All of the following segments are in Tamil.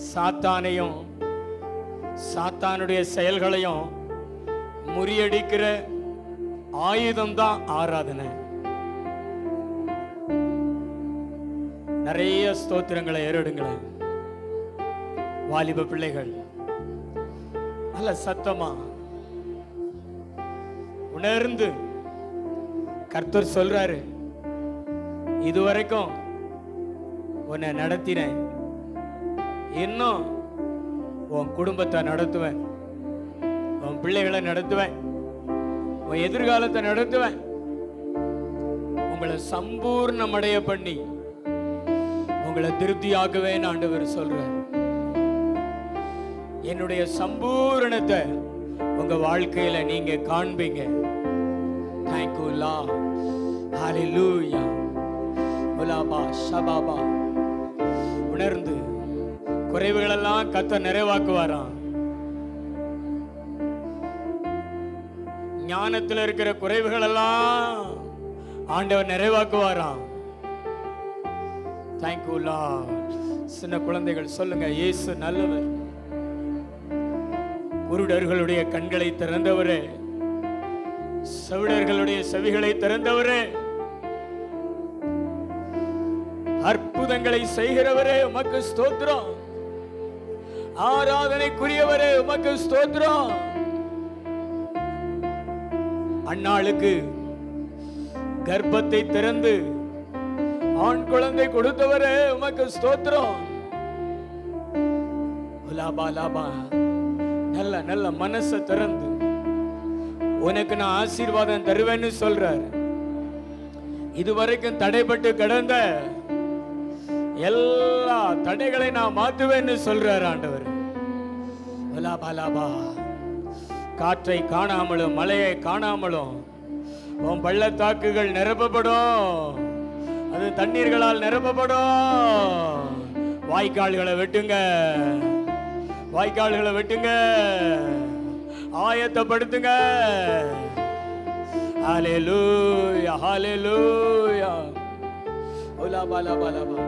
சாத்தானையும் சாத்தானுடைய செயல்களையும் முறியடிக்கிற ஆயுதம் தான் ஆராதனை. நிறைய ஸ்தோத்திரங்களை ஏறெடுங்களேன். வாலிப பிள்ளைகள் நல்ல சத்தமா உணர்ந்து கர்த்தர் சொல்றாரு, இதுவரைக்கும் உன்னை நடத்தினேன், இன்னும் உன் குடும்பத்தை நடத்துவேன், உன் பிள்ளைகளை நடத்துவேன், உன் எதிர்காலத்தை நடத்துவேன், உங்களை சம்பூர்ணமடைய பண்ணி உங்களை திருப்தியாக்குவேன் ஆண்டவர் சொல்றார். என்னுடைய சம்பூரணத்தை உங்க வாழ்க்கையில நீங்க காண்பீங்க. Thank you Lord. Hallelujah. உலாபா ஷபாபா. உணர்ந்து குறைவுகளெல்லாம் கர்த்தர் நிறைவாக்குவாராம். ஞானத்தில் இருக்கிற குறைவுகளெல்லாம் ஆண்டவர் நிறைவாக்குவாராம். Thank you Lord. சின்ன குழந்தைகள் சொல்லுங்க, இயேசு நல்லவர். குருடர்களுடைய கண்களை திறந்தவரே, செவிடர்களுடைய செவிகளை திறந்தவரே, அற்புதங்களை செய்கிறவரே உமக்கு ஸ்தோத்திரம். ஆராதனைக்குரியவரே உமக்கு ஸ்தோத்திரம். அன்னாளுக்கு கர்ப்பத்தை திறந்து ஆண் குழந்தை கொடுத்தவரே உமக்கு ஸ்தோத்திரம். Lava lava. நல்ல நல்ல மனசை திறந்து உனக்கு நான் ஆசீர்வாதம் தருவேன்னு சொல்றார். இதுவரைக்கும் தடைப்பட்டு கிடந்த எல்லா தடைகளை நான் மாத்துவேன்னு சொல்றார் ஆண்டவர். Lava lava. காற்றை காணாமலும் மழையை காணாமலும் உன் பள்ளத்தாக்குகள் நிரப்பப்படும், அது தண்ணீர்களால் நிரப்பப்படும். வாய்க்கால்களை வெட்டுங்க, வாய்க்கால்களை வெட்டுங்க, ஆயத்தப்படுத்துங்க. ஹல்லேலூயா ஹல்லேலூயா. ஓலாபா லாபா லாபா.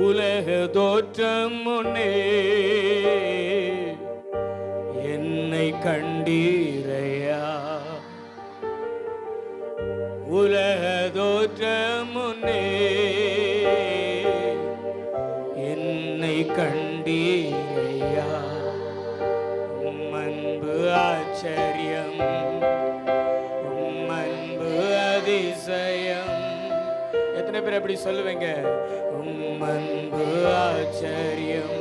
உலக தோற்றம் முன்னே என்னை கண்டீரையா, உலக தோற்றம் முன்னே என்னை கண்டீரையா. அன்பு ஆச்சரியம், அன்பு அதிசயம். எத்தனை பேர் அப்படி சொல்லுவீங்க? அன்பு ஆச்சரியம்,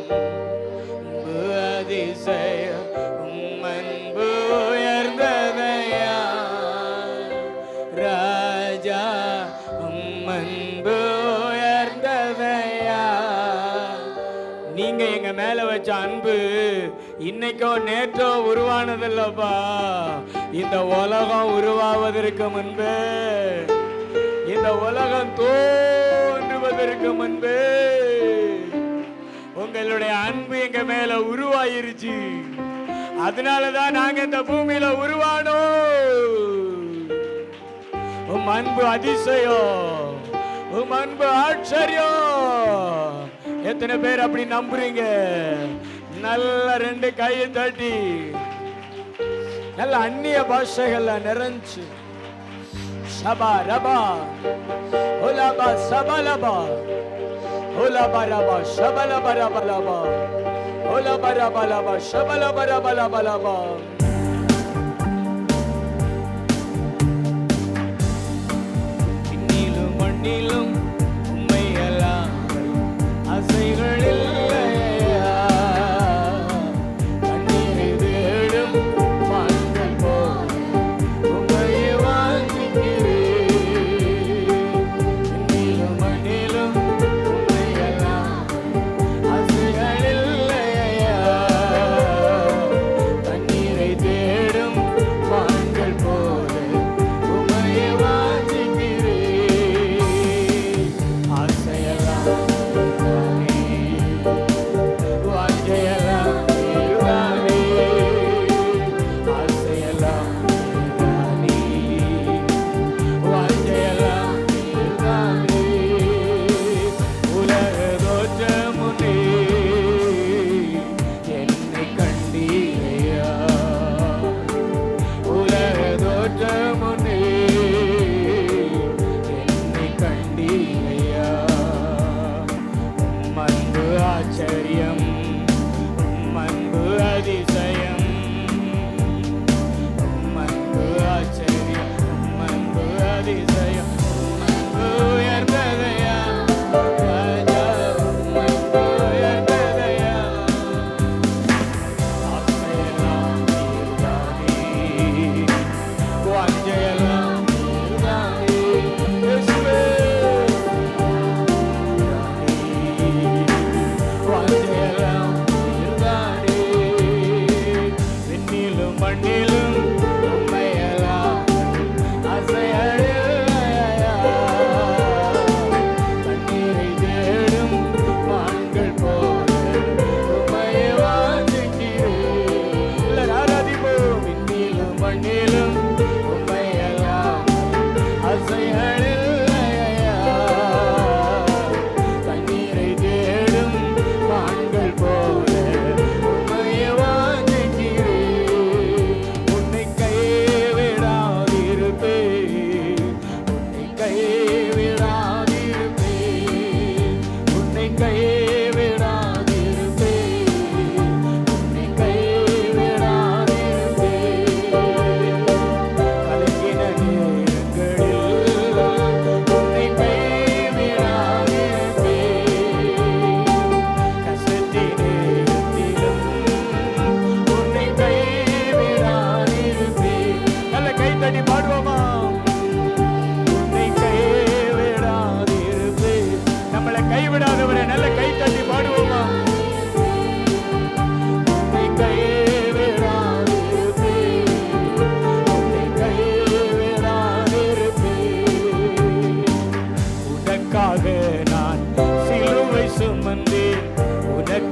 அன்பு அதிசயம், அன்பு உயர்ந்ததையா ராஜா, அன்பு உயர்ந்ததையா. நீங்க எங்க மேல வச்ச அன்பு இன்னைக்கோ நேற்றோ உருவானதில்லப்பா. இந்த உலகம் உருவாவதற்கு முன்பு, இந்த உலகம் தோன்றுவதற்கு முன்பு உங்களுடைய அன்பு எங்க மேல உருவாயிருச்சு. அதனாலதான் நாங்க இந்த பூமியில உருவானோம். உம் அன்பு அதிசயம், உம் அன்பு ஆச்சரியம். எத்தனை பேர் அப்படி நம்புறீங்க? நல்ல ரெண்டு கையை தட்டி நல்ல அந்நிய பாஷைகள்ல நிறைஞ்சு சபா ரபா ஓலாபா சபலபா ஓலாபா ரபா சபலபா ரபா லபா ஓலாபா ரபா லபா சபலபா ரபா லபா லபா. விண்ணிலும் மண்ணிலும் உண்மையெல்லாம் அசைகள் இல்லையா, கண்ணீரை தேடும் மான்கள் போல் உம்மையே வாஞ்சிக்கிறேன். விண்ணிலும் மண்ணிலும் உண்மையெல்லாம் அசைகள் இல்லையா, கண்ணீரை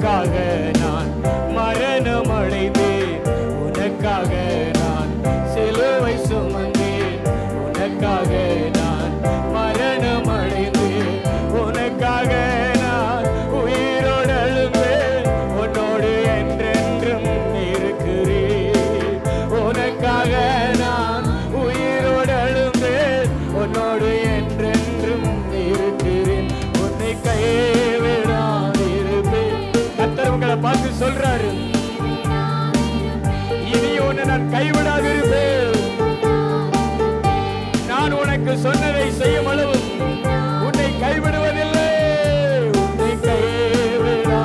உனக்காக நான் மரணம் அடைந்தேன், உனக்காக நான் சிலுவை சுமந்தேன், உனக்காக நான் மரணம் அடைந்தேன், உனக்காக நான் உயிரோடு எழுந்தேன், உன்னோடு என்றென்றும் இருக்கிறேன். உனக்காக நான் உயிரோடு எழுந்தேன், உன்னோடு என்றென்றும் இருக்கிறேன். உன்னை கைவிடாதிருப்பேன். கர்த்தர் உங்களை பார்த்து சொல்றாரு, இனி உன்னை நான் கைவிடாதிருப்பேன். நான் உனக்கு சொன்னதை செய்யும் அளவு உன்னை கைவிடுவதில்லை. உன்னை கைவிடாதிருப்பேன்.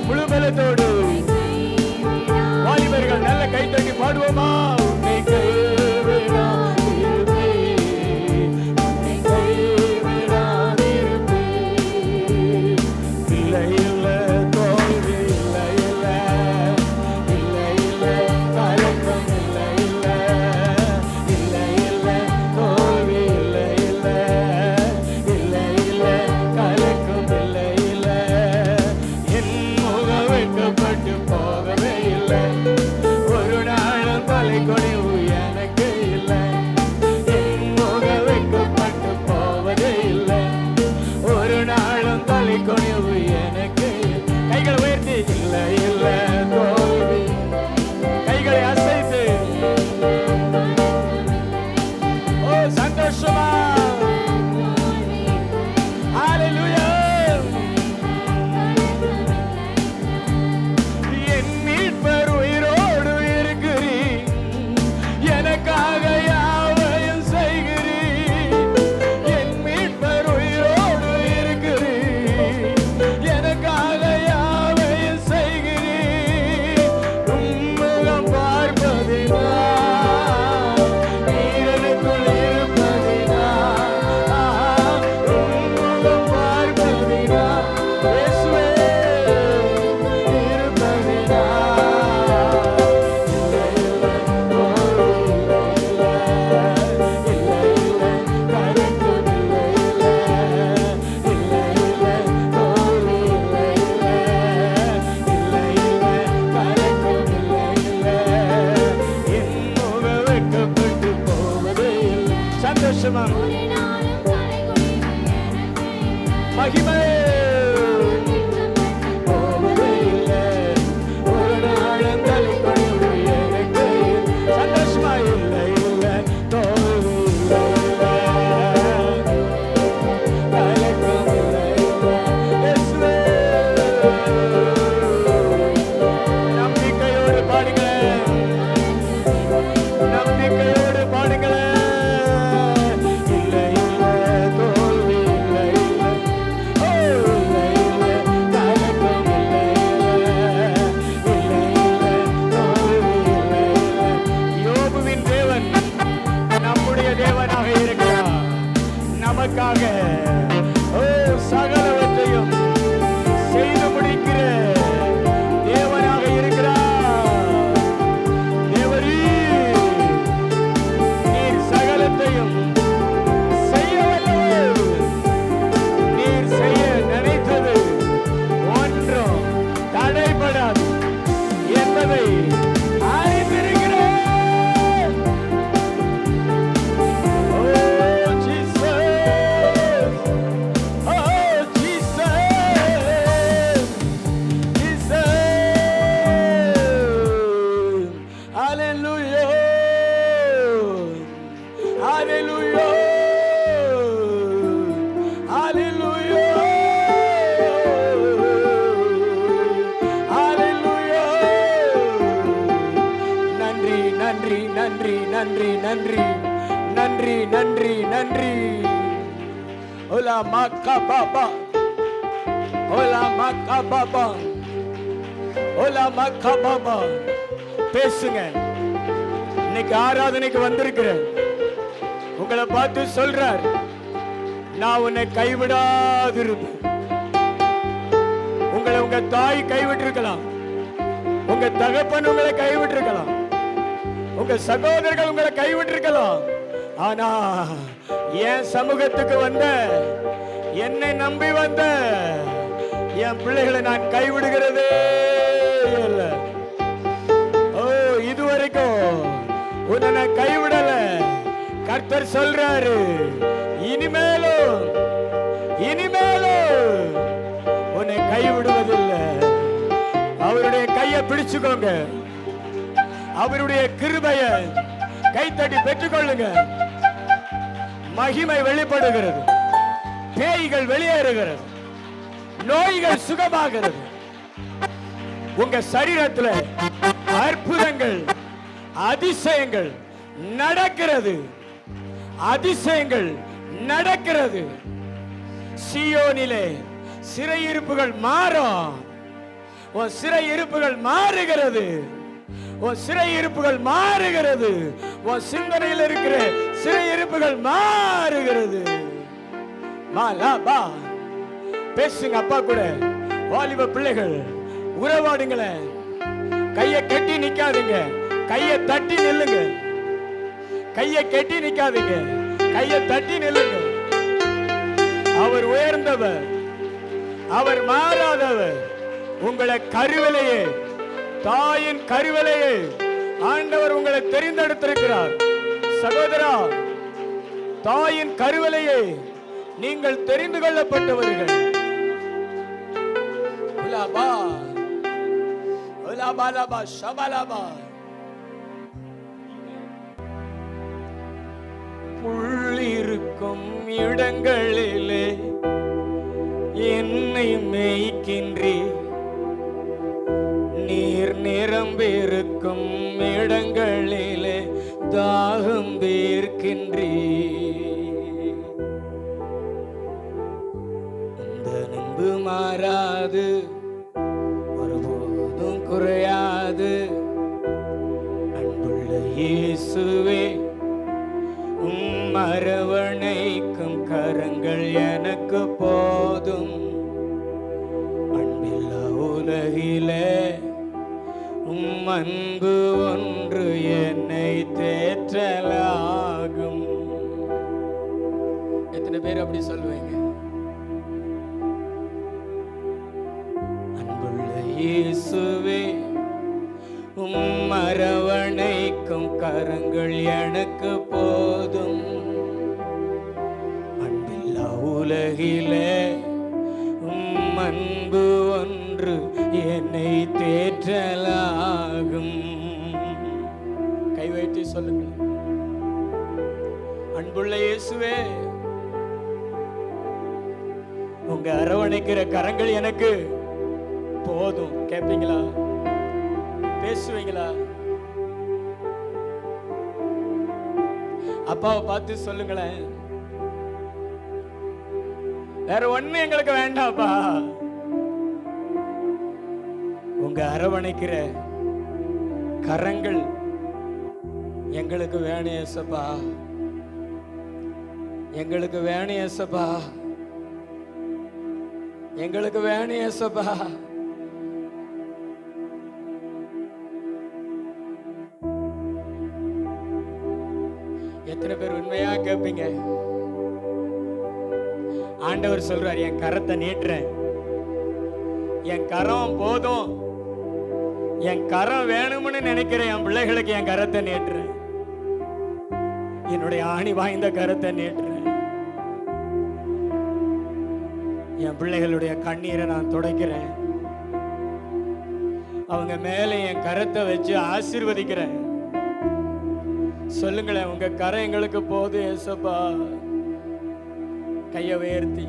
முழு பலத்தோடு வாலிபர்கள் நல்ல கைத்தட்டி பாடுவோமா? உன்னை கைவிடாதிருப்பேன், உன்னை கைவிடாதிருப்பேன். இல்லை இல்லை தோல்வி, இல்லை இல்லை, இல்லை இல்லை கலக்கம், இல்லை இல்லை, இல்லை இல்லை தோல்வி, இல்லை இல்லை, இல்லை இல்லை கலக்கம், இல்லை இல்லை. என் முகம் வெட்கப்பட்டு போகவே இல்லை, ஒரு நாளும் தலை குனிவு எனக்கு இல்லை. என் முகம் வெட்கப்பட்டு போவதே இல்லை, ஒரு நாளும் தலை குனிவு எனக்கு இல்லை. கைகளை உயர்த்தி இல்லை இல்லை தோல்வி, கைகளை அசைத்து ஓ சந்தோஷமா ஹalleluya. என் மீட்பர் உயிரோடு இருக்கிறீர், எனக்காக யாவையும் செய்கிறீர். என் மீட்பர் உயிரோடு இருக்கிறீர், எனக்காக யாவையும் செய்கிறீர். உம்முகம் பார்ப்பதினால், நீர் எனக்குள் இருப்பதினால், உம்முகம் பார்ப்பதினால், இயேசுவே இருப்பதினால். இல்லை இல்லை தோல்வி, இல்லை இல்லை, இல்லை இல்லை கலக்கம், இல்லை இல்லை, இல்லை இல்லை தோல்வி, இல்லை இல்லை, இல்லை இல்லை கலக்கம், இல்லை இல்லை. என் முகம் வெட்கப்பட்டு போவதே இல்லை. சந்தோஷமா மகிமை போவதே இல்லை, ஒரு நாளும் தலை குனிவு எனக்கு இல்லை. சந்தோஷமா இல்லை இல்லை தோல்வி, இல்லை இல்லை கலக்கம், இல்லை இல்லை. இயேசுவே நம்பிக்கையோடு பாடுங்களேன், நம்பிக்கையோடு பாடுங்களேன். இல்லை இல்லை தோல்வி, இல்லை இல்லை, ஓ இல்லை இல்லை கலக்கம், இல்லை இல்லை, இல்லை இல்லை தோல்வி, இல்லை இல்லை. யோபுவின் தேவன் நம்முடைய தேவனாக இருக்கிறார். நமக்காக ஓ சகலவற்றையும் செய்து முடிக்கிற தேவனாக இருக்கிறார். தேவரீர், நீர் சகலத்தையும் செய்ய வல்லவர். நீர் செய்ய நினைத்தது ஒன்றும் தடைபடாது என்பதை அறிந்திருக்கிறேன். ஓ ஜீசஸ், ஓ ஜீசஸ், ஜீசஸ். ஹalleluya, ஹalleluya, ஹalleluya, ஹalleluya. நன்றி நன்றி நன்றி நன்றி நன்றி நன்றி நன்றி நன்றி. ஓலா மக்கா பாபா, ஓலா மக்கா பாபா, ஓலா மக்கா பாபா. பேசுங்க. இன்னைக்கு ஆராதனைக்கு வந்திருக்கிறேன், உங்களை பார்த்து சொல்றார், நான் உன்னை கைவிடாதிருப்பேன். உங்களை உங்க தாய் கைவிட்டிருக்கலாம், உங்க தகப்பன் உங்களை கைவிட்டிருக்கலாம், உங்க சகோதரர்கள் உங்களை கைவிட்டிருக்கலாம். ஆனா என் சமூகத்துக்கு வந்த, என்னை நம்பி வந்த, என் பிள்ளைகளை நான் கைவிடுகிறதே இல்ல. ஓ, இதுவரைக்கும் உன்னை நான் கைவிடல. கர்த்தர் சொல்றாரு, இனிமேலும் உன்னை கைவிடுவதில்லை. அவருடைய கையை பிடிச்சுக்கோங்க, அவருடைய கிருபைய கைத்தட்டி பெற்றுக்கொள்ளுங்க. மகிமை வெளிப்படுகிறது, பேய்கள் வெளியேறுகிறது, நோய்கள் சுகமாகிறது. உங்க சரீரத்தில் அற்புதங்கள் அதிசயங்கள் நடக்கிறது, அதிசயங்கள் நடக்கிறது. சீயோனிலே சிறையிருப்புகள் மாறும். உன் சிறையிருப்புகள் மாறுகிறது, உன் சிறையிருப்புகள் மாறுகிறது. உன் சிந்தனையில் இருக்கிற சிறையிருப்புகள் மாறுகிறது. பேசுங்க அப்பா கூட. வாலிப பிள்ளைகள் உறவாடுங்களேன். கையை கட்டி நிக்காதீங்க, கையை தட்டி நில்லுங்க. கையை கட்டி நிக்காதீங்க, கையை தட்டி நில்லுங்க. அவர் உயர்ந்தவர், அவர் மாறாதவர். உங்களை கருவிலையே, தாயின் கருவிலையே ஆண்டவர் உங்களை தெரிந்தெடுத்திருக்கிறார். சகோதரா, தாயின் கருவிலையே நீங்கள் தெரிந்து கொள்ளப்பட்டவர்கள். புள்ளிருக்கும் இடங்களிலே என்னை மேய்க்கின்றே, நீர் நிரம்பிருக்கும் இடங்களிலே தாகம் தீர்க்கின்றே. இந்த அன்பு மாறாது, ஒருபோதும் குறையாது. அன்புள்ள இயேசுவே, அரவணைக்கும் கரங்கள் எனக்கு போதும். அன்பில்லா உலகிலே அன்பு ஒன்று என்னை தேற்றலாகும். எத்தனை பேர் அப்படி சொல்லுவீங்க? அன்புள்ள இயேசுவே, அரவணைக்கும் கரங்கள் எனக்கு போதும். அன்பில்லா உலகிலே அன்பு ஒன்று என்னை தேற்றலாகும். கை வைத்து சொல்லுங்கள். அன்புள்ள இயேசுவே, உங்க அரவணைக்கிற கரங்கள் எனக்கு போதும். கேட்பீங்களா? பேசுவீங்களா? அப்பாவை பார்த்து சொல்லுங்களேன், வேற ஒண்ணு எங்களுக்கு வேண்டாப்பா, உங்க அரவணைக்கிற கரங்கள் எங்களுக்கு வேணும் ஏசப்பா, எங்களுக்கு வேணும் ஏசப்பா, எங்களுக்கு வேணும் ஏசப்பா. எத்தனை பேர் உண்மையா கேட்பீங்க? ஆண்டவர் சொல்றார், என் கரத்தை நீட்டுறேன், என் கரம் போதும், என் கரம் வேணும்னு நினைக்கிறேன் என் பிள்ளைகளுக்கு என் கரத்தை நீட்டுறேன், என்னுடைய ஆணி வாய்ந்த கரத்தை நீட்டுறேன். என் பிள்ளைகளுடைய கண்ணீரை நான் துடைக்கிறேன், அவங்க மேல என் கரத்தை வச்சு ஆசீர்வதிக்கிறேன். சொல்லுங்களேன், உங்க கரம் எங்களுக்கு போதும் ஏசப்பா. கையை உயர்த்தி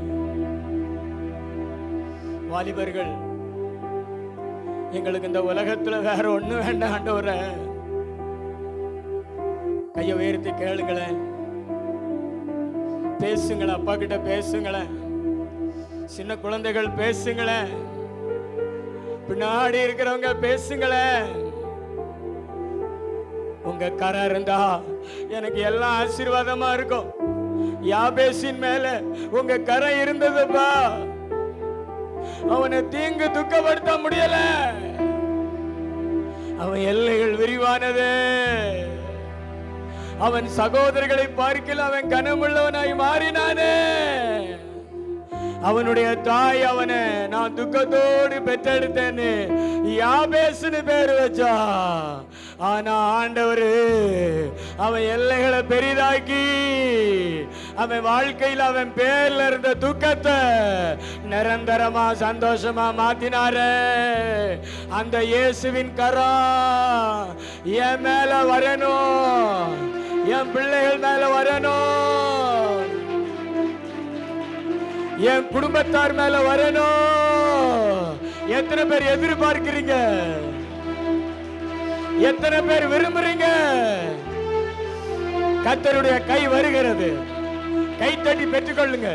வாலிபர்கள், எங்களுக்கு இந்த உலகத்துல வேற ஒண்ணு வேண்டாம் ஆண்டவரே. கையை உயர்த்தி கேளுங்களேன், பேசுங்களேன், அப்பா கிட்ட பேசுங்களேன், சின்ன குழந்தைகள் பேசுங்களேன், பின்னாடி இருக்கிறவங்க பேசுங்களேன். உங்க கரம் இருந்தா எனக்கு எல்லாம் ஆசீர்வாதமா இருக்கும். யாபேசின் மேல உங்க கரம் இருந்ததுப்பா, அவனை தீங்கு துக்கப்படுத்த முடியல, அவன் எல்லைகள் விரிவானது, அவன் சகோதரர்களை பார்க்கல அவன் கனமுள்ளவனாய் மாறினானே. அவனுடைய தாய் அவனை நான் துக்கத்தோடு பெற்றெடுத்தேன்னு யாபேசுன்னு பேர் வச்சா. ஆனா ஆண்டவர் அவன் எல்லைகளை பெரிதாக்கி அவன் வாழ்க்கையில் அவன் பேர்ல இருந்த துக்கத்தை நிரந்தரமா சந்தோஷமா மாத்தினாரு. அந்த இயேசுவின் கரம் என் மேல வரணும், என் பிள்ளைகள் மேல வரணும், என் குடும்பத்தார் மேல வரணும். எத்தனை பேர் எதிர்பார்க்கிறீங்க? எத்தனை பேர் விரும்புறீங்க? கர்த்தருடைய கை வருகிறது. கை தட்டி பெற்றுக்கொள்ளுங்க.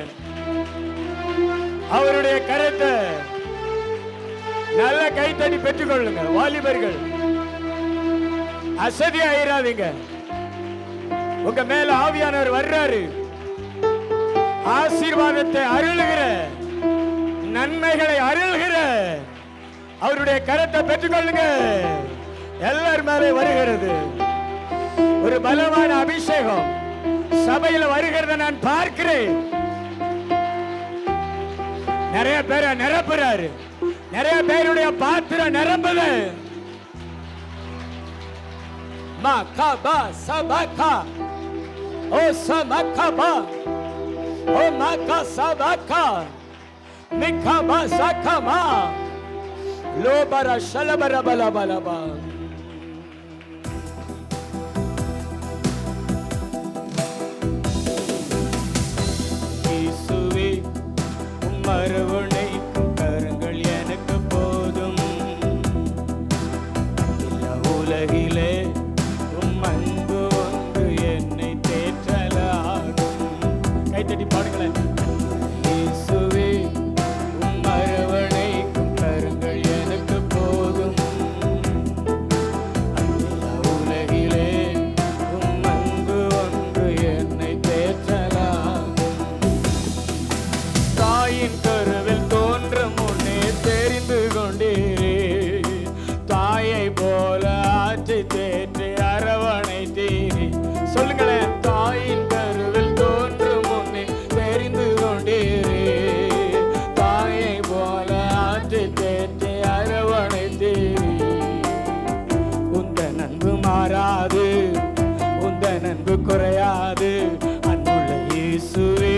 அவருடைய கரத்தை நல்ல கை தட்டி பெற்றுக்கொள்ளுங்க. வாலிபர்கள் அசதி ஆயிராதீங்க. உங்க மேல ஆவியானவர் வர்றாரு. ஆசீர்வாதத்தை அருள்கிற, நன்மைகளை அருள்கிற அவருடைய கரத்தை பெற்றுக்கொள்ளுங்க. எல்லார் மேலே வருகிறது. ஒரு பலமான அபிஷேகம் சபையில் வருகிறத நான் பார்க்கிறேன். நிறைய பேரை நிரப்புறாரு. நிறைய பேருடைய பாத்திரம் நிரம்புது. மக்கபா சபகா ஓ சமக்கபா ஓ மக்க சபகா மிக்கபா சக்கமா லோபர ஷலபர பலபலபா. இயேசுவே மறுவணைக்கும் கரங்கள் எனக்கு போதும். இந்த உலகிலே அன்பு ஒன்று என்னை தேற்றலாகும். கைத்தட்டி பாடுங்களேன். இயேசுவே மறுவணைக்கும் கரங்கள் எனக்கு போதும். இந்த உலகிலே அன்பு ஒன்று என்னை தேற்றலாகும். தாயின் கருவில் தோன்றும் முன்னே தெரிந்து கொண்டீரே, தாயை போல ஆற்றி தேற்றி அரவணைத்தீரே. சொல்லுங்களேன். தாயின் கருவில் தோன்றும் முன்னே தெரிந்து கொண்டீரே, தாயை போல ஆற்றி தேற்றி அரவணைத்தீரே. உந்தன் அன்பு மாறாது, உந்தன் அன்பு குறையாது. அன்புள்ள இயேசுவே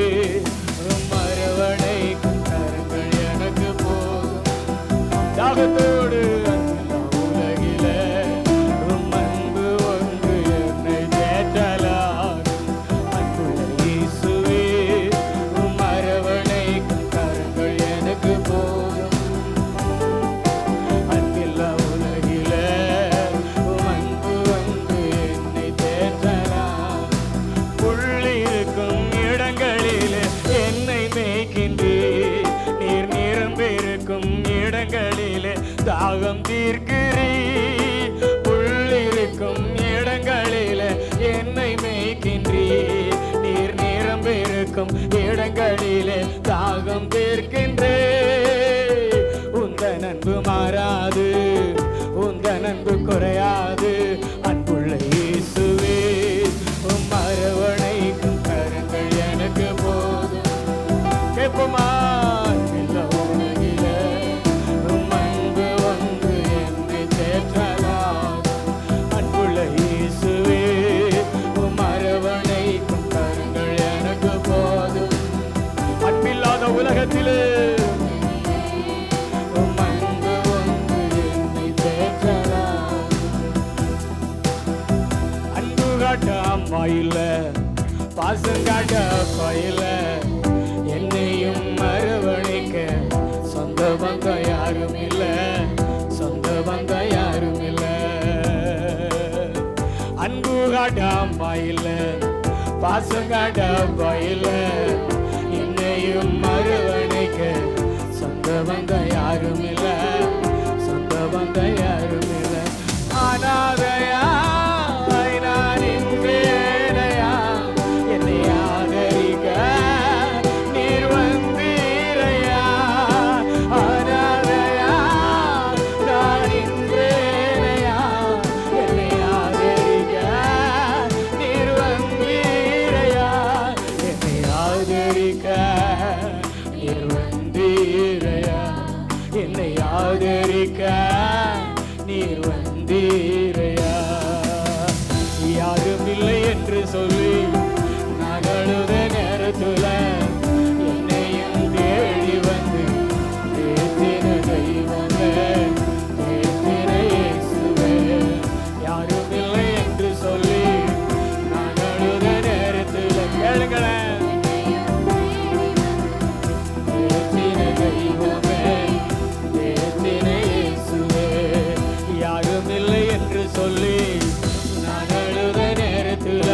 மறுவணைக்கும் கரங்கள் எனக்கு போதும். தாகத்தோடு உலகில அன்பு ஒன்று என்னை தேற்றலாகும். அன்புள்ள இயேசுவே மறுவணைக்கும் கரங்கள் எனக்கு போதும். அன்பில்லா உலகில அன்பு ஒன்று என்னை தேற்றலாகும். புள்ளிருக்கும் இடங்களிலே என்னை மேய்க்கின்றீர். நீர் நிரம்பிருக்கும் இடங்களிலே தாகம் தீர்க்கிறீர். புள்ளிருக்கும் இடங்களிலே என்னை மேய்க்கின்றீர். நீர் நிரம்பிருக்கும் இடங்களிலே தாகம் தீர்க்கின்றீர். உந்தன் அன்பு மாறாது, உந்தன் அன்பு குறையாது. அன்புள்ள இயேசுவே மறுவணைக்கும் கரங்கள் எனக்கு போதும். கேட்போமா? இந்த உலகில அன்பு ஒன்று என்னை தேற்றலாகும். அன்புள்ள இயேசுவே மறுவணைக்கும் கரங்கள் எனக்கு போதும். அன்பில்லாத உலகத்திலே அன்பு ஒன்று என்னை தேற்றலாகும். அன்பு காட்ட அம்மா இல்ல, பாசம் காட்ட அப்பா இல்ல, என்னையும் மறுவணைக்க சொந்த பந்தம் யாரும் இல்ல, சொந்த பந்தம் யாரும் இல்ல. அன்பு காட்ட அம்மா இல்ல, பாசம் காட்ட அப்பா இல்ல, என்னையும் மறுவணைக்க சொந்த பந்தம் யாரும் இல்ல, சொந்த பந்தம் யாரும் இல்ல. அனாதையா நான் இன்றேனையா, என்னை ஆதரிக்க நீர் வந்தீரையா. அனாதையா நான் இன்றேனையா, என்னை ஆதரிக்க நீர் வந்தீரையா. என்னை ஆதரி ஆதரிக்க நீர் வந்தீரையா. யாரும் இல்லை என்று சொல்லி நான் அழுத நேரத்துல என்னையும் தேடி வந்து தேத்தின தெய்வமே, தேத்தின இயேசுவே. யாரும் இல்லை என்று சொல்லி நான் அழுத நேரத்துல கேளுங்களேன், தேத்தின தெய்வமே, தேத்தின இயேசுவே. யாரும் இல்லை என்று சொல்லி நான் அழுத நேரத்துல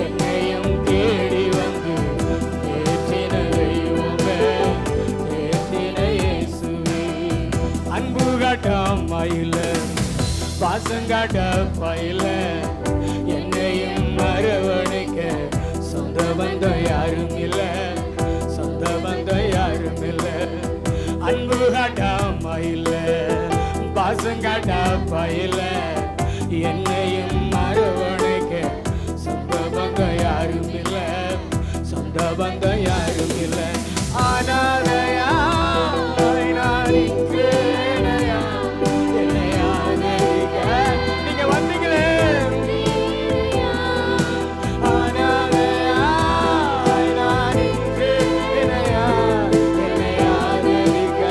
என்னையும் தேடி வந்து தேற்றின தெய்வமே, தேற்றின இயேசுவே. அன்பு காட்டாம இல்ல, பாசம் காட்டாம இல்ல, என்னையும் அரவணைக்க சொந்த பந்தம் யாரும் இல்ல, சொந்த பந்தம் யாரும் இல்ல. அன்பு காட்டாம இல்ல, பாசம் காட்டாம இல்ல, என்னையும் அரவணைக்க சொந்த பந்தம் யாரும் இல்ல, சொந்த பந்தம் யாரும் இல்ல. அனாதையா நான் இங்கேனையா, என்னை ஆதரிக்க நீங்க வந்தீங்களே. அனாதையா நான் இங்கேனையா, என்னை ஆதரிக்க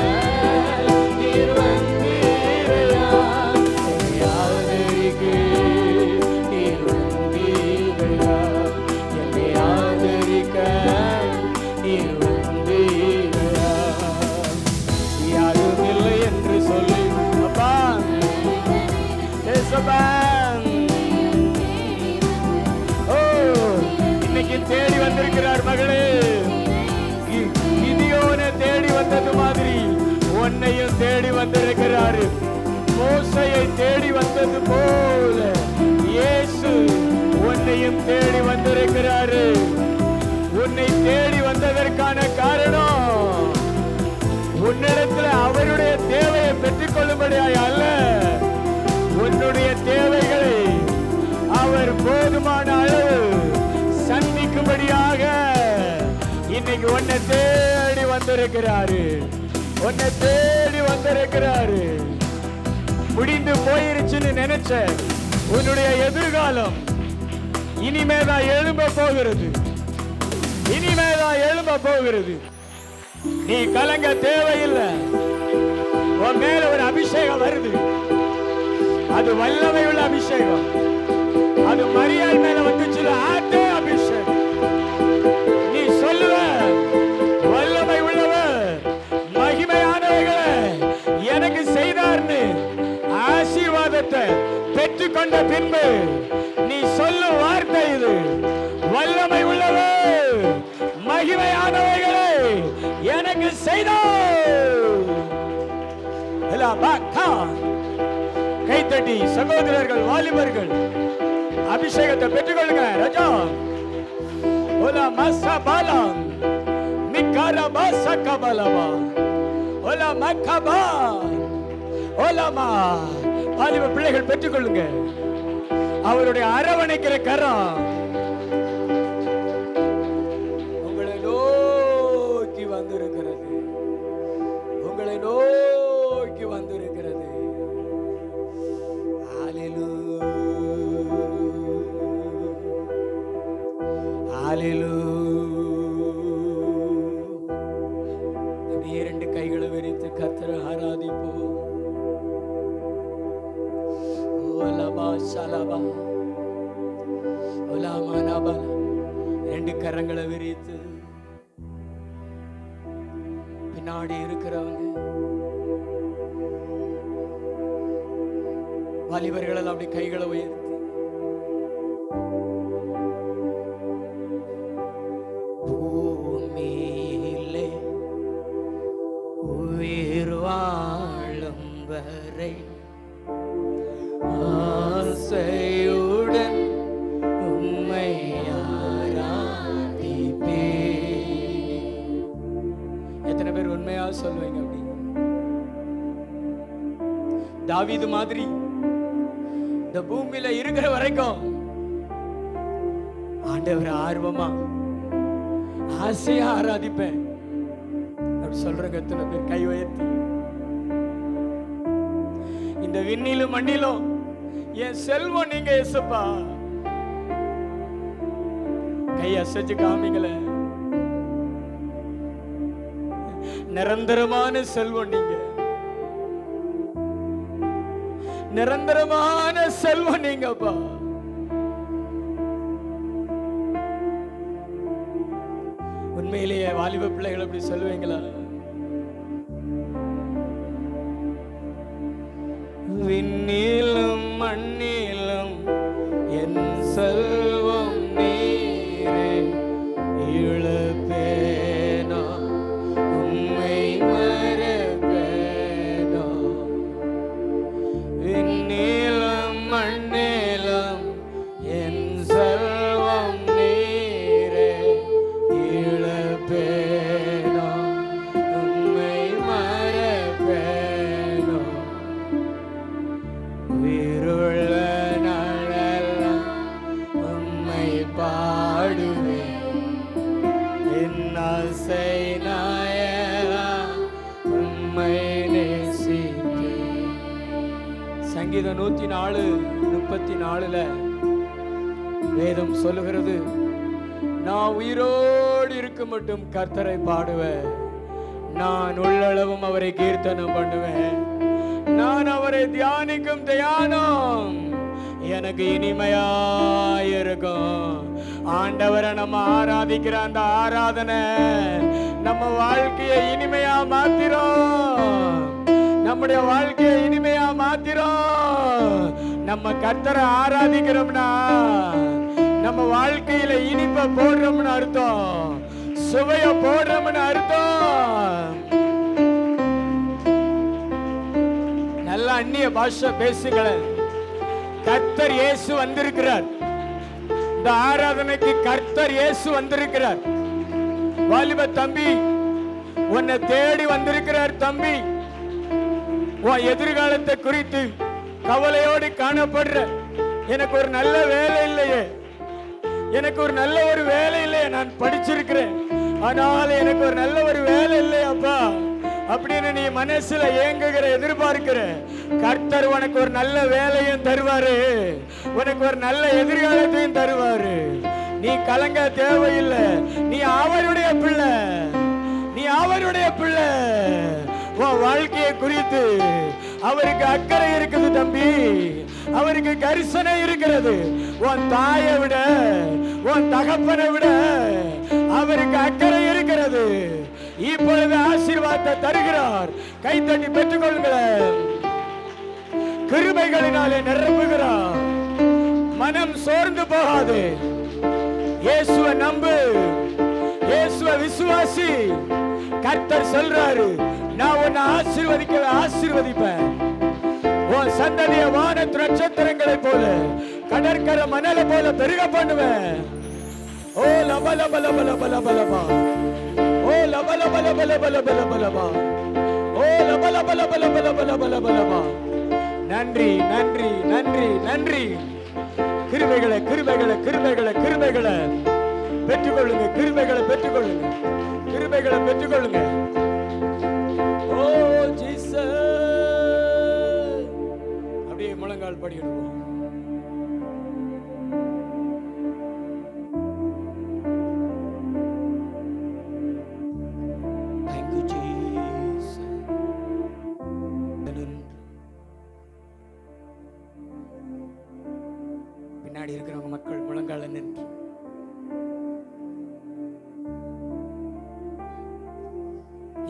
நீர் வந்தீரையா. என்னை ஆதரிக்க நீர் வந்தீரையா, என்னை ஆதரிக்க நீர் வந்தீரையா. யாரும் இல்லை என்று சொல்லி அப்பா ஏசப்பா, ஓ இன்னைக்கு தேடி வந்திருக்கிறார் மகளே. கிதியோனை தேடி வந்தது மாதிரி உன்னையும் தேடி வந்திருக்கிறாரு. மோசையை தேடி வந்தது போல இயேசு உன்னையும் தேடி வந்திருக்கிறாரு. உன்னை தேடி வந்ததற்கான காரணம் உன்னிடத்துல அவருடைய தேவையை பெற்றுக் கொள்ளும்படியாய் அல்ல, உன்னுடைய தேவைகளை அவர் போதுமான அளவு சந்திக்கும்படியாக இன்னைக்கு உன்னை தேடி வந்திருக்கிறாரு, உன்னை தேடி வந்திருக்கிறாரு. முடிந்து போயிருச்சுன்னு நினைச்ச உன்னுடைய எதிர்காலம் இனிமேதான் எழும்ப போகிறது, இனிமேதான் எழும்ப போகிறது. நீ கலங்க தேவையில்லை. உன் மேல ஒரு அபிஷேகம் வருது, அது வல்லமை உள்ள அபிஷேகம். அது மரியாள் மேல வந்துச்சு, ஆட்டோ அபிஷேகம். நீ சொல்லுவ வல்லமை உள்ளவர் மகிமையானவைகளை எனக்கு செய்தார்னு ஆசீர்வாதத்தை பெற்றுக்கொண்ட பின்பு நீ சொல்லும் வார்த்தை இது. வல்லமை உள்ளவர் மகிமையானவைகளை எனக்கு செய்தார். கைத்தட்டி சகோதரர்கள், வாலிபர்கள் அபிஷேகத்தை பெற்றுக்கொள்ளுங்க. ராஜா ஓலா மசா பாலம் மிக்காரா பாசா கபலவா ஓலா மக்கபா ஓலாமா. வாலிப பிள்ளைகள் பெற்றுக்கொள்ளுங்க. அவருடைய அரவணைக்கிற கரம் உங்களை நோக்கி வந்திருக்கிறது, உங்களை நோக்கி வந்திருக்கிறது. ஹalleluya, ஹalleluya. அப்படியே ரெண்டு கைகளை விரித்து கர்த்தரை ஆராதிப்போம். ரெண்டு கரங்களை விரித்து பின்னாடி இருக்கிறவங்க வாலிபர்கள் அப்படி கைகளை உயர்த்தி பூமியிலே உயிர் வாழும் வரை ஆசையுடன் உம்மை ஆராதிப்பே. எத்தனை பேர் உண்மையா சொல்லுவீங்க? அப்படி தாவீது மாதிரி இந்த பூமியில இருக்கிற வரைக்கும் ஆண்டவர் ஆர்வமா ஆசையா ஆராதிப்பேன் அப்படி சொல்றங்க எத்தனை பேர்? கை உயர்த்தி இந்த விண்ணிலும் மண்ணிலும் என் செல்வம் நீங்க இயேசுப்பா. கை அசைச்சு காமிங்களே. நிரந்தரமான செல்வம் நீங்க, நிரந்தரமான செல்வம் நீங்கப்பா. உண்மையிலேயே வாலிப பிள்ளைகள் அப்படி சொல்லுவீங்களா? விண்ணிலும் மண்ணிலும் என் செல்வம் நீரே, இழப்பேனா உம்மை மறப்பேனா. விண்ணிலும் மண்ணிலும் என் செல்வம் நீரே, இழப்பேனா உம்மை மறப்பேனா. உயிருள்ள நாளெல்லாம் உம்மை பாடுவேன், என் ஆசை நாயெல்லாம் உம்மை நேசிப்பேன். சங்கீதம் 104:34 வேதம் சொல்லுகிறது, நான் உயிரோடு இருக்க மட்டும் கர்த்தரை பாடுவேன், நான் உள்ளளவும் அவரை கீர்த்தனம் பண்ணுவேன், நான் அவரை தியானிக்கும் தியானம் எனக்கு இனிமையாயிருக்கும். ஆண்டவரை நம்ம ஆராதிக்கிற அந்த ஆராதனை நம்ம வாழ்க்கையை இனிமையா மாத்திரும், நம்முடைய வாழ்க்கையை இனிமையா மாத்திரும். நம்ம கர்த்தரை ஆராதிக்கிறோம்னா நம்ம வாழ்க்கையில இனிப்ப போடுறோம்னு அர்த்தம், சுவைய போடுறோம்னு அர்த்தம். நல்லா அந்நிய பாஷை பேசுங்களேன். கர்த்தர் இயேசு வந்திருக்கிறார். இந்த ஆராதனைக்கு கர்த்தர் இயேசு வந்திருக்கிறார். வாலிப தம்பி, உன்னை தேடி வந்திருக்கிறார் தம்பி. உன் எதிர்காலத்தை குறித்து கவலையோடு காணப்படுற, எனக்கு ஒரு நல்ல வேலை இல்லையே, எனக்கு ஒரு நல்ல ஒரு வேலை இல்லையே, நான் படிச்சிருக்கிறேன் ஆனால் எனக்கு ஒரு நல்ல ஒரு வேலை இல்லையாப்பா அப்படின்னு நீ மனசுல ஏங்குகிற, எதிர்பார்க்கிற, கர்த்தர் உனக்கு ஒரு நல்ல வேலையும் தருவாரு, உனக்கு ஒரு நல்ல எதிர்காலத்தையும் தருவாரு. நீ கலங்க தேவையில்லை, நீ அவருடைய பிள்ளை, நீ அவருடைய பிள்ளை. உன் வாழ்க்கையை குறித்து அவருக்கு அக்கறை இருக்குது தம்பி, அவருக்கு கரிசனை இருக்கிறது. உன் தாயை விட, உன் தகப்பனை விட அவருக்கு அக்கறை இருக்கிறது. இப்பொழுது ஆசீர்வாதத்தை தருகிறார். கைத்தட்டி பெற்றுக் கொள்ளுங்கள். கிருபைகளினாலே நிரப்புகிறார். மனம் சோர்ந்து போகாது. இயேசுவை நம்பு, இயேசுவை விசுவாசி. கர்த்தர் சொல்றாரு, நான் உன்னை ஆசீர்வதிப்பேன். உன் சந்ததிய வானத்து நட்சத்திரங்களை போல, கடற்கரை மணலை போல பெருக பண்ணுவேன். ஓ லப லப லப லப லப லபா, ஓ லப லப லப லப லப லப லபா, ஓ லப லப லப லப லப லப லப லபா. நன்றி நன்றி நன்றி நன்றி. கிருபைகளை கிருபைகளை கிருபைகளை கிருபைகளை பெற்றுக்கொள்ளுங்க, கிருபைகளை பெற்றுக்கொள்ளுங்க, கிருபைகளை பெற்றுக்கொள்ளுங்க. ஓ ஜீசஸ், அப்படியே முழங்கால் படியிடுவோம். பின்னாடி இருக்கிறவங்க மக்கள் முழங்கால நின்று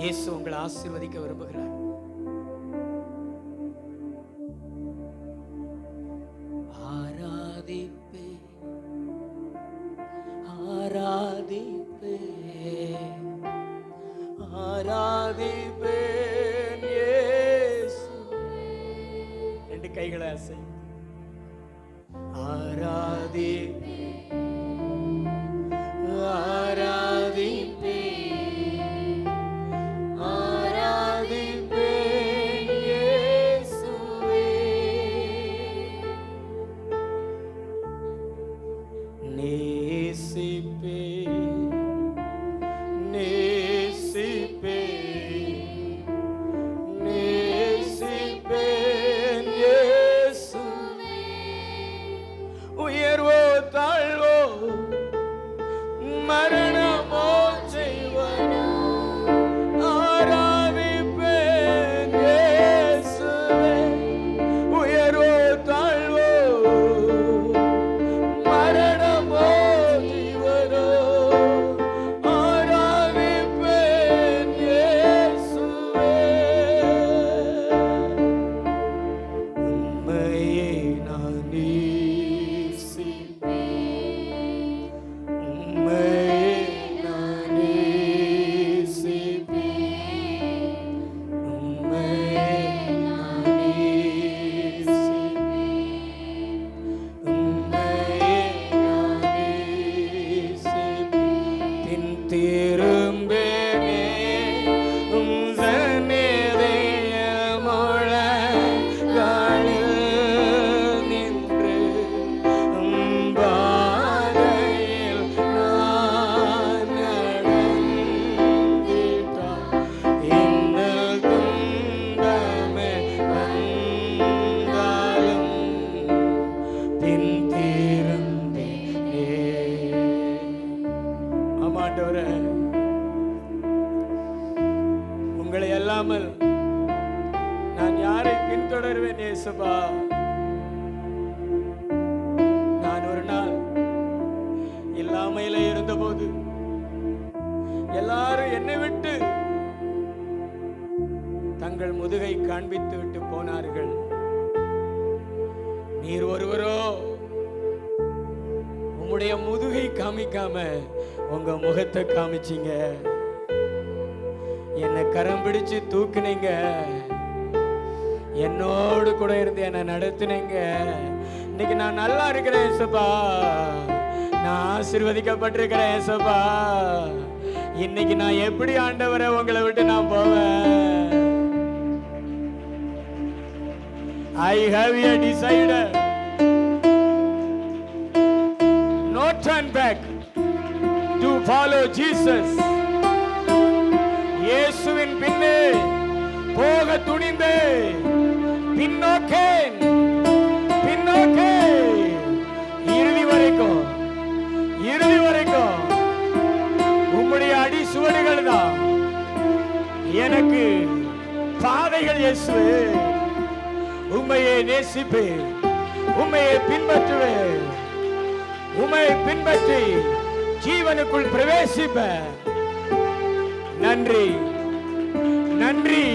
இயேசு உங்களை ஆசீர்வதிக்க விரும்புகிறார். ஆராதிப்பே ஆராதிப்பே ஆராதிப்பேன் இயேசுவே. ரெண்டு கைகளை அசை. ஆராதிப்பே ஆராதிப்பே ஆராதிப்பேன் இயேசுவே. நேசிப்பே நேசிப்பே நேசிப்பேன் நான் யாரை பின்தொடர்வேன் இயேசுவா? நான் ஒரு நாள் இல்லாமையில இருந்தபோது எல்லாரும் என்னை விட்டு தங்கள் முதுகை காண்பித்து விட்டு போனார்கள். நீர் ஒருவரோ உம்முடைய முதுகை காமிக்காம உங்க முகத்தை காமிச்சீங்க. என்னை கரம் பிடிச்சு தூக்குனீங்க, என்னோடு கூட இருந்து என்னை நடத்துனீங்க. இன்னைக்கு நான் நல்லா இருக்கிறேன் ஏசப்பா, நான் ஆசீர்வதிக்கப்பட்டிருக்கிறேன் ஏசப்பா. இன்னைக்கு நான் எப்படி ஆண்டவரை உங்களை விட்டு நான் போவேன்? I have a decided no turn back to follow Jesus. இயேசுவின் பின்னே போக துணிந்தே பின்னோக்கே பின்னோக்கே இறுதி வரைக்கும் உம்முடைய அடி சுவடுகள் தான் எனக்கு பாதைகள். இயேசுவே, உம்மையை நேசிப்பேன், உம்மையை பின்பற்றுவேன், உம்மையை பின்பற்றி ஜீவனுக்குள் பிரவேசிப்பேன். நன்றி நன்றி.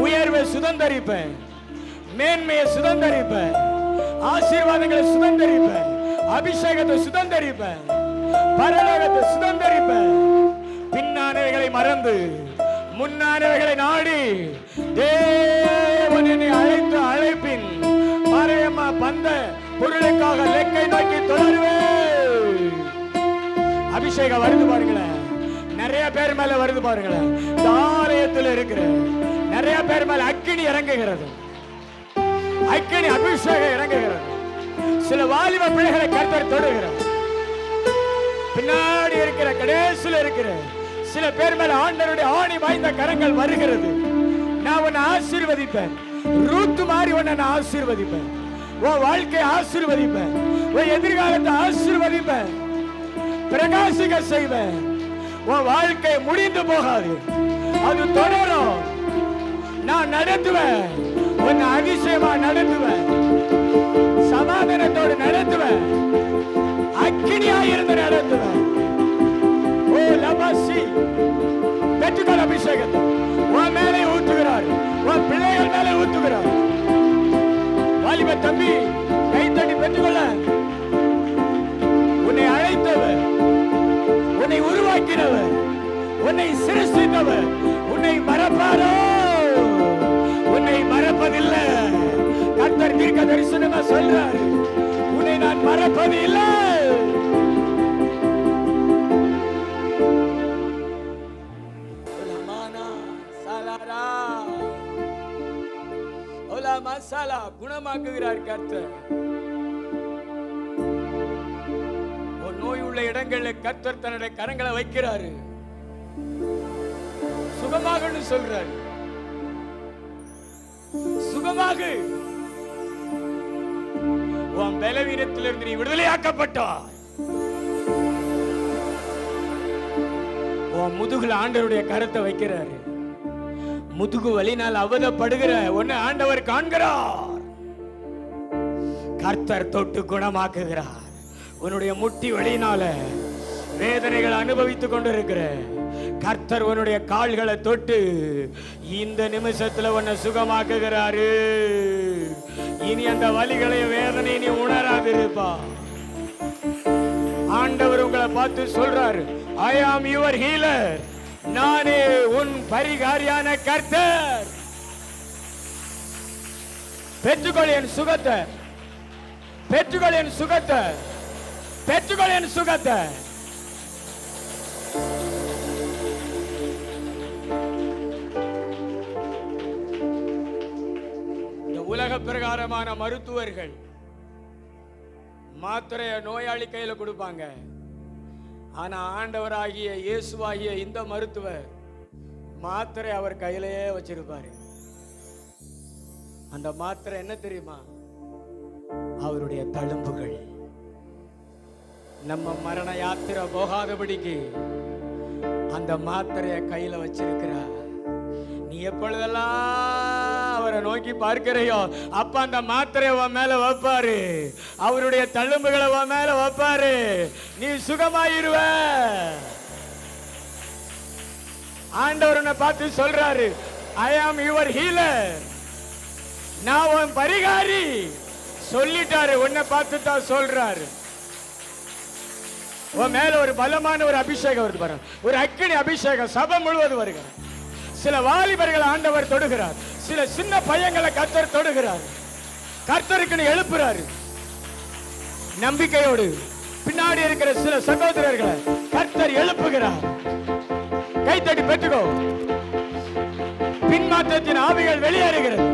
உயர்வை சுதந்தரிப்பேன், மேன்மையை சுதந்தரிப்பேன், ஆசீர்வாதங்களை சுதந்தரிப்பேன், அபிஷேகத்தை சுதந்தரிப்பேன், பரலோகத்தை சுதந்தரிப்பேன். பின்னானவைகளை மறந்து முன்னானவைகளை நாடி தேவனை அழைத்த அழைப்பின் மறையமா பந்த பொருளுக்காக லெக்கை நோக்கி தொடருவேன். அபிஷேகம் வருது பாருங்களேன், நிறைய பேர் மேல வருது பாருங்களேன். ஆலயத்தில் இருக்கிற நிறைய பேர் மேல அக்கினி இறங்குகிறது, அக்கினி அபிஷேகம் இறங்குகிறது. சில வாலிப பிள்ளைகளை கர்த்தர் தொடுகிறார். பின்னாடி இருக்கிற கடைசியில் இருக்கிற சில பேர் மேல ஆண்டவருடைய ஆணி வாய்ந்த கரங்கள் வருகிறது. நான் உன்னை ஆசீர்வதிப்பேன், ரூத்து மாறி உன்னை நான் ஆசீர்வதிப்பேன், உன் வாழ்க்கையை ஆசீர்வதிப்பேன், உன் எதிர்காலத்தை ஆசீர்வதிப்பேன், பிரகாசிக்க செய்வேன். உன் வாழ்க்கை முடிந்து போகாது, அது தொடரும். நான் நடத்துவேன், உன்னை அதிசயமா நடத்துவேன், சமாதானத்தோடு நடத்துவேன், அக்கினியாயிருந்து நடத்துவேன். ஓ லபாசி, பெற்றுக்கொள் அபிஷேகத்தை. உன் மேலே ஊத்துகிறார், உன் பிள்ளைகள் மேலே ஊத்துகிறார். வாலிப தம்பி, கைத்தட்டி பெற்றுக்கொள்ள. உன்னை அழைத்தவர், உன்னை உருவாக்கினவர், உன்னை சிருஷ்டித்தவர் உன்னை மறப்பாரோ? உன்னை மறப்பதில்லை. கர்த்தர் தீர்க்க தரிசனமா சொல்றாரு, உன்னை நான் மறப்பதில்லை. மசாலா குணமாக்குகிறார் கர்த்தர். ஒரு நோய் உள்ள இடங்களில் கர்த்தர் தன்னுடைய கரங்களை வைக்கிறாரு, சுகமாக சொல்றாரு. சுகமாக உன் பலவீனத்திலிருந்து நீ விடுதலையாக்கப்பட்டாய். உன் முதுகுல ஆண்டவருடைய கரத்தை வைக்கிறாரு. முதுகு வலினால் அவதப்படுகிற உன்னை ஆண்டவர் காண்கிறார். கர்த்தர் தொட்டு குணமாக்குகிறார். உன்னுடைய முட்டி வலியினால வேதனைகள் அனுபவித்துக் கொண்டிருக்கிற கர்த்தர் உன்னுடைய கால்களை தொட்டு இந்த நிமிஷத்துல உன்னை சுகமாக்குகிறாரு. இனி அந்த வலிகளை வேதனை நீ உணராதிருப்பா. ஆண்டவர் உங்களை பார்த்து சொல்றாரு, I am your healer. நானே உன் பரிகாரியான கர்த்தர். பெற்றுக்கொள் என் சுகத்தை, பெற்றுக்கொள் என் சுகத்தை, பெற்றுக்கொள் என் சுகத்தை. இந்த உலக பிரகாரமான மருத்துவர்கள் மாத்திரைய நோயாளி கையில கொடுப்பாங்க. ஆனா ஆண்டவராகிய இயேசுவாகிய இந்த மருத்துவர் மாத்திரை அவர் கையிலேயே வச்சிருப்பாரு. அந்த மாத்திரை என்ன தெரியுமா? அவருடைய தழும்புகள். நம்ம மரண யாத்திரை போகாதபடிக்கு அந்த மாத்திரைய கையில வச்சிருக்கிறார். நீ எப்பொழுதெல்லாம் அவரை நோக்கி பார்க்கிறையோ, அப்ப அந்த மாத்திரை உன் மேல வைப்பாரு, அவருடைய தழும்புகளை உன் மேல வைப்பாரு, நீ சுகமாயிருவ. ஆண்டவர் உன்னை பார்த்து சொல்றாரு, ஐ ஆம் யுவர் ஹீலர், நான் உன் பரிகாரி சொல்லிட்டாரு. உன்னை பார்த்து தான் சொல்றாரு. உன் மேல ஒரு பலமான ஒரு அபிஷேகம் வருது பாருங்க, ஒரு அக்கினி அபிஷேகம் சபை முழுவதும் வருகிறார். சில வாலிபர்கள் ஆண்டவர் தொடுகிறார், சில சின்ன பையங்களை கர்த்தர் தொடுகிறார். கர்த்தருக்கு எழுப்புறாரு. நம்பிக்கையோடு பின்னாடி இருக்கிற சில சகோதரர்களை கர்த்தர் எழுப்புகிறார். கைத்தட்டி பெற்றுக்கோ. பின்மாற்றத்தின் ஆவிகள் வெளியேறுகிறது.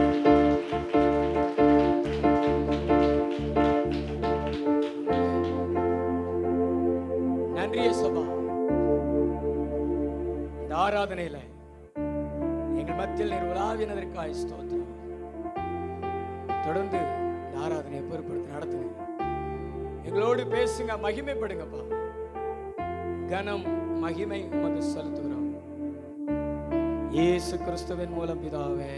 நன்றிய சபா, இந்த ஆராதனையில எங்கள் மத்தியில் நீர் உலாவினதற்காக ஸ்தோத்திரம். தொடர்ந்து இந்த ஆராதனையை பொறுப்படுத்தி நடத்துங்க. எங்களோடு பேசுங்க, மகிமைப்படுங்கப்பா. கனம் மகிமை உமக்கு செலுத்துகிறோம் இயேசு கிறிஸ்துவின் மூலம் பிதாவே.